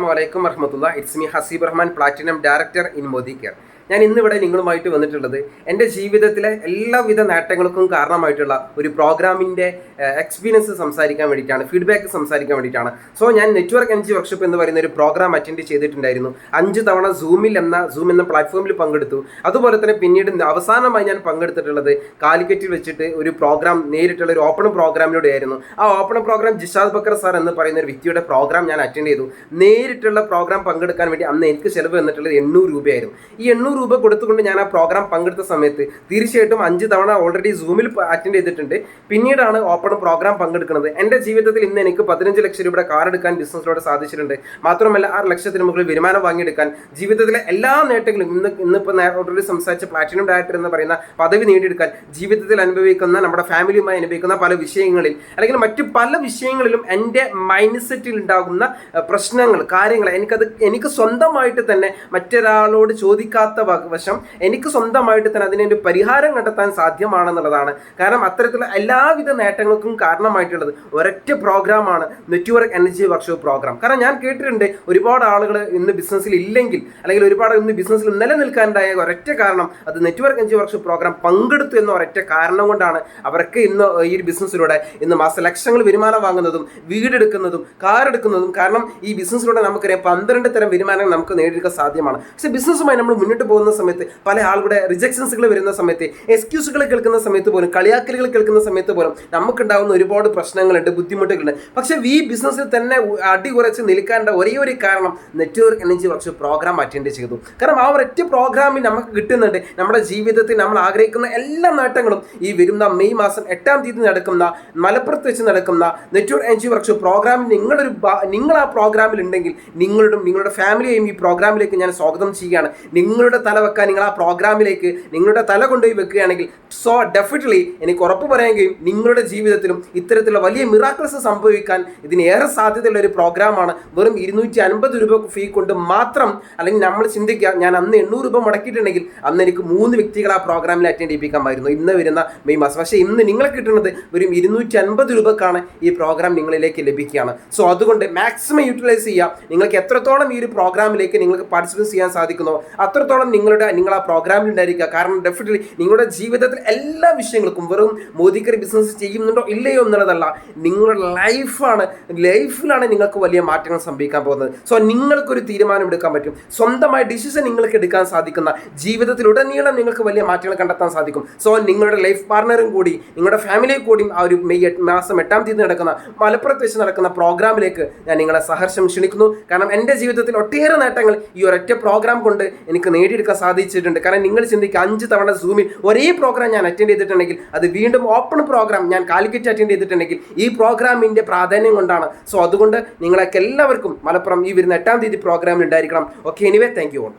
വലൈക്കും വർഹമത്തുള്ള. It's me Haseeb Rahman, platinum director in Modi care. ഞാൻ ഇന്നിവിടെ നിങ്ങളുമായിട്ട് വന്നിട്ടുള്ളത് എൻ്റെ ജീവിതത്തിലെ എല്ലാവിധ നേട്ടങ്ങൾക്കും കാരണമായിട്ടുള്ള ഒരു പ്രോഗ്രാമിൻ്റെ എക്സ്പീരിയൻസ് സംസാരിക്കാൻ വേണ്ടിയിട്ടാണ്, ഫീഡ്ബാക്ക് സംസാരിക്കാൻ വേണ്ടിയിട്ടാണ്. സോ ഞാൻ നെറ്റ്വർക്ക് എനർജി വർക്ക്ഷോപ്പ് എന്ന് പറയുന്ന ഒരു പ്രോഗ്രാം അറ്റൻഡ് ചെയ്തിട്ടുണ്ടായിരുന്നു. 5 തവണ സൂം എന്ന പ്ലാറ്റ്ഫോമിൽ പങ്കെടുത്തു. അതുപോലെ തന്നെ പിന്നീട് അവസാനമായി ഞാൻ പങ്കെടുത്തിട്ടുള്ളത് കാലിക്കറ്റിൽ വെച്ചിട്ട് ഒരു പ്രോഗ്രാം, നേരിട്ടുള്ള ഒരു ഓപ്പൺ പ്രോഗ്രാമിലൂടെ ആയിരുന്നു. ആ open program Jishad Bakkar sir എന്ന് പറയുന്ന ഒരു വ്യക്തിയുടെ പ്രോഗ്രാം ഞാൻ അറ്റൻഡ് ചെയ്തു. നേരിട്ടുള്ള പ്രോഗ്രാം പങ്കെടുക്കാൻ വേണ്ടി അന്ന് എനിക്ക് ചിലവ് വന്നിട്ടുള്ളത് 800 രൂപയായിരുന്നു. ഈ 800 രൂപ കൊടുത്തുകൊണ്ട് ഞാൻ ആ പ്രോഗ്രാം പങ്കെടുത്ത സമയത്ത് തീർച്ചയായിട്ടും 5 തവണ ഓൾറെഡി സൂമിൽ അറ്റൻഡ് ചെയ്തിട്ടുണ്ട്. പിന്നീടാണ് ഓപ്പൺ പ്രോഗ്രാം പങ്കെടുക്കുന്നത്. എൻ്റെ ജീവിതത്തിൽ ഇന്ന് എനിക്ക് 15 ലക്ഷം രൂപയുടെ കാർ എടുക്കാൻ ബിസിനസ്സിലൂടെ സാധിച്ചിട്ടുണ്ട്. മാത്രമല്ല 6 ലക്ഷത്തിന് മുകളിൽ വരുമാനം വാങ്ങിയെടുക്കാൻ, ജീവിതത്തിലെ എല്ലാ നേട്ടങ്ങളും ഇന്നിപ്പോൾ ഓൾറെഡി സംസാരിച്ച പ്ലാറ്റിനം ഡയറക്ടർ എന്ന് പറയുന്ന പദവി നേടിയെടുക്കാൻ, ജീവിതത്തിൽ അനുഭവിക്കുന്ന, നമ്മുടെ ഫാമിലിയുമായി അനുഭവിക്കുന്ന പല വിഷയങ്ങളിൽ അല്ലെങ്കിൽ മറ്റു പല വിഷയങ്ങളിലും എൻ്റെ മൈൻഡ് സെറ്റിൽ ഉണ്ടാകുന്ന പ്രശ്നങ്ങൾ, കാര്യങ്ങൾ എനിക്ക് സ്വന്തമായിട്ട് തന്നെ മറ്റൊരാളോട് ചോദിക്കാത്ത വശം എനിക്ക് സ്വന്തമായിട്ട് തന്നെ അതിനൊരു പരിഹാരം കണ്ടെത്താൻ സാധ്യമാണെന്നുള്ളതാണ്. കാരണം അത്തരത്തിലുള്ള എല്ലാവിധ നേട്ടങ്ങൾക്കും കാരണമായിട്ടുള്ളത് ഒരൊറ്റ പ്രോഗ്രാമാണ്, നെറ്റ്വർക്ക് എനർജി വർക്ക്ഷോപ്പ് പ്രോഗ്രാം. കാരണം ഞാൻ കേട്ടിട്ടുണ്ട് ഒരുപാട് ആളുകൾ ഇന്ന് ബിസിനസ്സിൽ ഇല്ലെങ്കിൽ, അല്ലെങ്കിൽ ഒരുപാട് ഇന്ന് ബിസിനസ്സിൽ നിലനിൽക്കാനുണ്ടായ ഒരൊറ്റ കാരണം അത് നെറ്റ്വർക്ക് എനർജി വർക്ക്ഷോപ്പ് പ്രോഗ്രാം പങ്കെടുത്തു എന്ന ഒരൊറ്റ കാരണം കൊണ്ടാണ് അവർക്ക് ഇന്ന് ഈ ഒരു ബിസിനസ്സിലൂടെ ഇന്ന് മാസ ലക്ഷങ്ങൾ വരുമാനം വാങ്ങുന്നതും, വീടെടുക്കുന്നതും, കാർ എടുക്കുന്നതും. കാരണം ഈ ബിസിനസ്സിലൂടെ നമുക്കറിയാം 12 തരം വരുമാനങ്ങൾ നമുക്ക് നേടിയെടുക്കാൻ സാധ്യമാണ്. പക്ഷേ ബിസിനസ്സുമായി നമ്മൾ മുന്നോട്ട് പോകുന്ന സമയത്ത് പല ആളുകളുടെ റിജക്ഷൻസുകൾ വരുന്ന സമയത്ത്, എക്സ്ക്യൂസുകൾ കേൾക്കുന്ന സമയത്ത് പോലും, കളിയാക്കലുകൾ കേൾക്കുന്ന സമയത്ത് പോലും നമുക്കുണ്ടാകുന്ന ഒരുപാട് പ്രശ്നങ്ങളുണ്ട്, ബുദ്ധിമുട്ടുകളുണ്ട്. പക്ഷേ ഈ ബിസിനസ്സിൽ തന്നെ അടികുറച്ച് നിൽക്കേണ്ട ഒരേ ഒരു കാരണം network energy workshop program attend ചെയ്തു. കാരണം ആ ഒരൊറ്റ പ്രോഗ്രാമിൽ നമുക്ക് കിട്ടുന്നുണ്ട് നമ്മുടെ ജീവിതത്തിൽ നമ്മൾ ആഗ്രഹിക്കുന്ന എല്ലാ നേട്ടങ്ങളും. ഈ വരുന്ന മെയ് മാസം 8-ാം തീയതി നടക്കുന്ന, മലപ്പുറത്ത് വെച്ച് നടക്കുന്ന നെറ്റ്വർക്ക് എനർജി വർക്ക്ഷോപ്പ് പ്രോഗ്രാമിൽ നിങ്ങൾ ആ പ്രോഗ്രാമിൽ ഉണ്ടെങ്കിൽ നിങ്ങളുടെ ഫാമിലിയെയും ഈ പ്രോഗ്രാമിലേക്ക് ഞാൻ സ്വാഗതം ചെയ്യുകയാണ്. നിങ്ങളുടെ തല വെക്കാൻ നിങ്ങൾ ആ പ്രോഗ്രാമിലേക്ക് നിങ്ങളുടെ തല കൊണ്ടുപോയി വെക്കുകയാണെങ്കിൽ സോ ഡെഫിനറ്റ്ലി എനിക്ക് ഉറപ്പ് പറയാമെങ്കിലും നിങ്ങളുടെ ജീവിതത്തിലും ഇത്തരത്തിലുള്ള വലിയ മിറാക്കിൾസ് സംഭവിക്കാൻ ഇതിനേറെ സാധ്യതയുള്ള ഒരു പ്രോഗ്രാമാണ്. വെറും 250 രൂപ ഫീ കൊണ്ട് മാത്രം, അല്ലെങ്കിൽ നമ്മൾ ചിന്തിക്കുക, ഞാൻ അന്ന് 800 രൂപ മുടക്കിയിട്ടുണ്ടെങ്കിൽ അന്ന് എനിക്ക് 3 വ്യക്തികൾ ആ പ്രോഗ്രാമിൽ അറ്റൻഡ് ചെയ്യിപ്പിക്കാമായിരുന്നു ഇന്ന് വരുന്ന മെയ് മാസം. പക്ഷേ ഇന്ന് നിങ്ങളെ കിട്ടുന്നത് വെറും 250 രൂപക്കാണ് ഈ പ്രോഗ്രാം നിങ്ങളിലേക്ക് ലഭിക്കുകയാണ്. സോ അതുകൊണ്ട് മാക്സിമം യൂട്ടിലൈസ് ചെയ്യുക. നിങ്ങൾക്ക് എത്രത്തോളം ഈ ഒരു പ്രോഗ്രാമിലേക്ക് നിങ്ങൾക്ക് പാർട്ടിസിപ്പേറ്റ് ചെയ്യാൻ സാധിക്കുന്നോ അത്രത്തോളം നിങ്ങൾ ആ പ്രോഗ്രാമിൽ ഉണ്ടായിരിക്കുക. കാരണം ഡെഫിനറ്റ്ലി നിങ്ങളുടെ ജീവിതത്തിൽ എല്ലാ വിഷയങ്ങൾക്കും, വെറും മോദിക്കറി ബിസിനസ് ചെയ്യുന്നുണ്ടോ ഇല്ലയോ എന്നുള്ളതല്ല, നിങ്ങളുടെ ലൈഫിലാണ് നിങ്ങൾക്ക് വലിയ മാറ്റങ്ങൾ സംഭവിക്കാൻ പോകുന്നത്. സോ നിങ്ങൾക്കൊരു തീരുമാനം എടുക്കാൻ പറ്റും, സ്വന്തമായ ഡിസിഷൻ നിങ്ങൾക്ക് എടുക്കാൻ സാധിക്കുന്ന, ജീവിതത്തിലുടനീളം നിങ്ങൾക്ക് വലിയ മാറ്റങ്ങൾ കണ്ടെത്താൻ സാധിക്കും. സോ നിങ്ങളുടെ ലൈഫ് പാർട്ണറും കൂടി, നിങ്ങളുടെ ഫാമിലിയെ കൂടിയും ആ ഒരു മെയ് മാസം 8-ാം തീയതി നടക്കുന്ന, മലപ്പുറത്ത് വെച്ച് നടക്കുന്ന പ്രോഗ്രാമിലേക്ക് ഞാൻ നിങ്ങളെ സഹർഷം ക്ഷണിക്കുന്നു. കാരണം എൻ്റെ ജീവിതത്തിൽ ഒട്ടേറെ നേട്ടങ്ങൾ ഈ ഒരൊറ്റ പ്രോഗ്രാം കൊണ്ട് എനിക്ക് നേടിയെടുക്കാൻ സാധിച്ചിട്ടുണ്ട്. കാരണം നിങ്ങൾ ചിന്തിക്കുക, 5 തവണ സൂമിൽ ഒരേ പ്രോഗ്രാം ഞാൻ അറ്റൻഡ് ചെയ്തിട്ടുണ്ടെങ്കിൽ, അത് വീണ്ടും ഓപ്പൺ പ്രോഗ്രാം ഞാൻ കാലിക്കറ്റ് അറ്റൻഡ് ചെയ്തിട്ടുണ്ടെങ്കിൽ ഈ പ്രോഗ്രാമിൻ്റെ പ്രാധാന്യം കൊണ്ടാണ്. സോ അതുകൊണ്ട് നിങ്ങളൊക്കെ എല്ലാവർക്കും മലപ്പുറം ഈ വരുന്ന 8-ാം തീയതി പ്രോഗ്രാമിൽ ഉണ്ടായിരിക്കണം. Okay, anyway thank you all.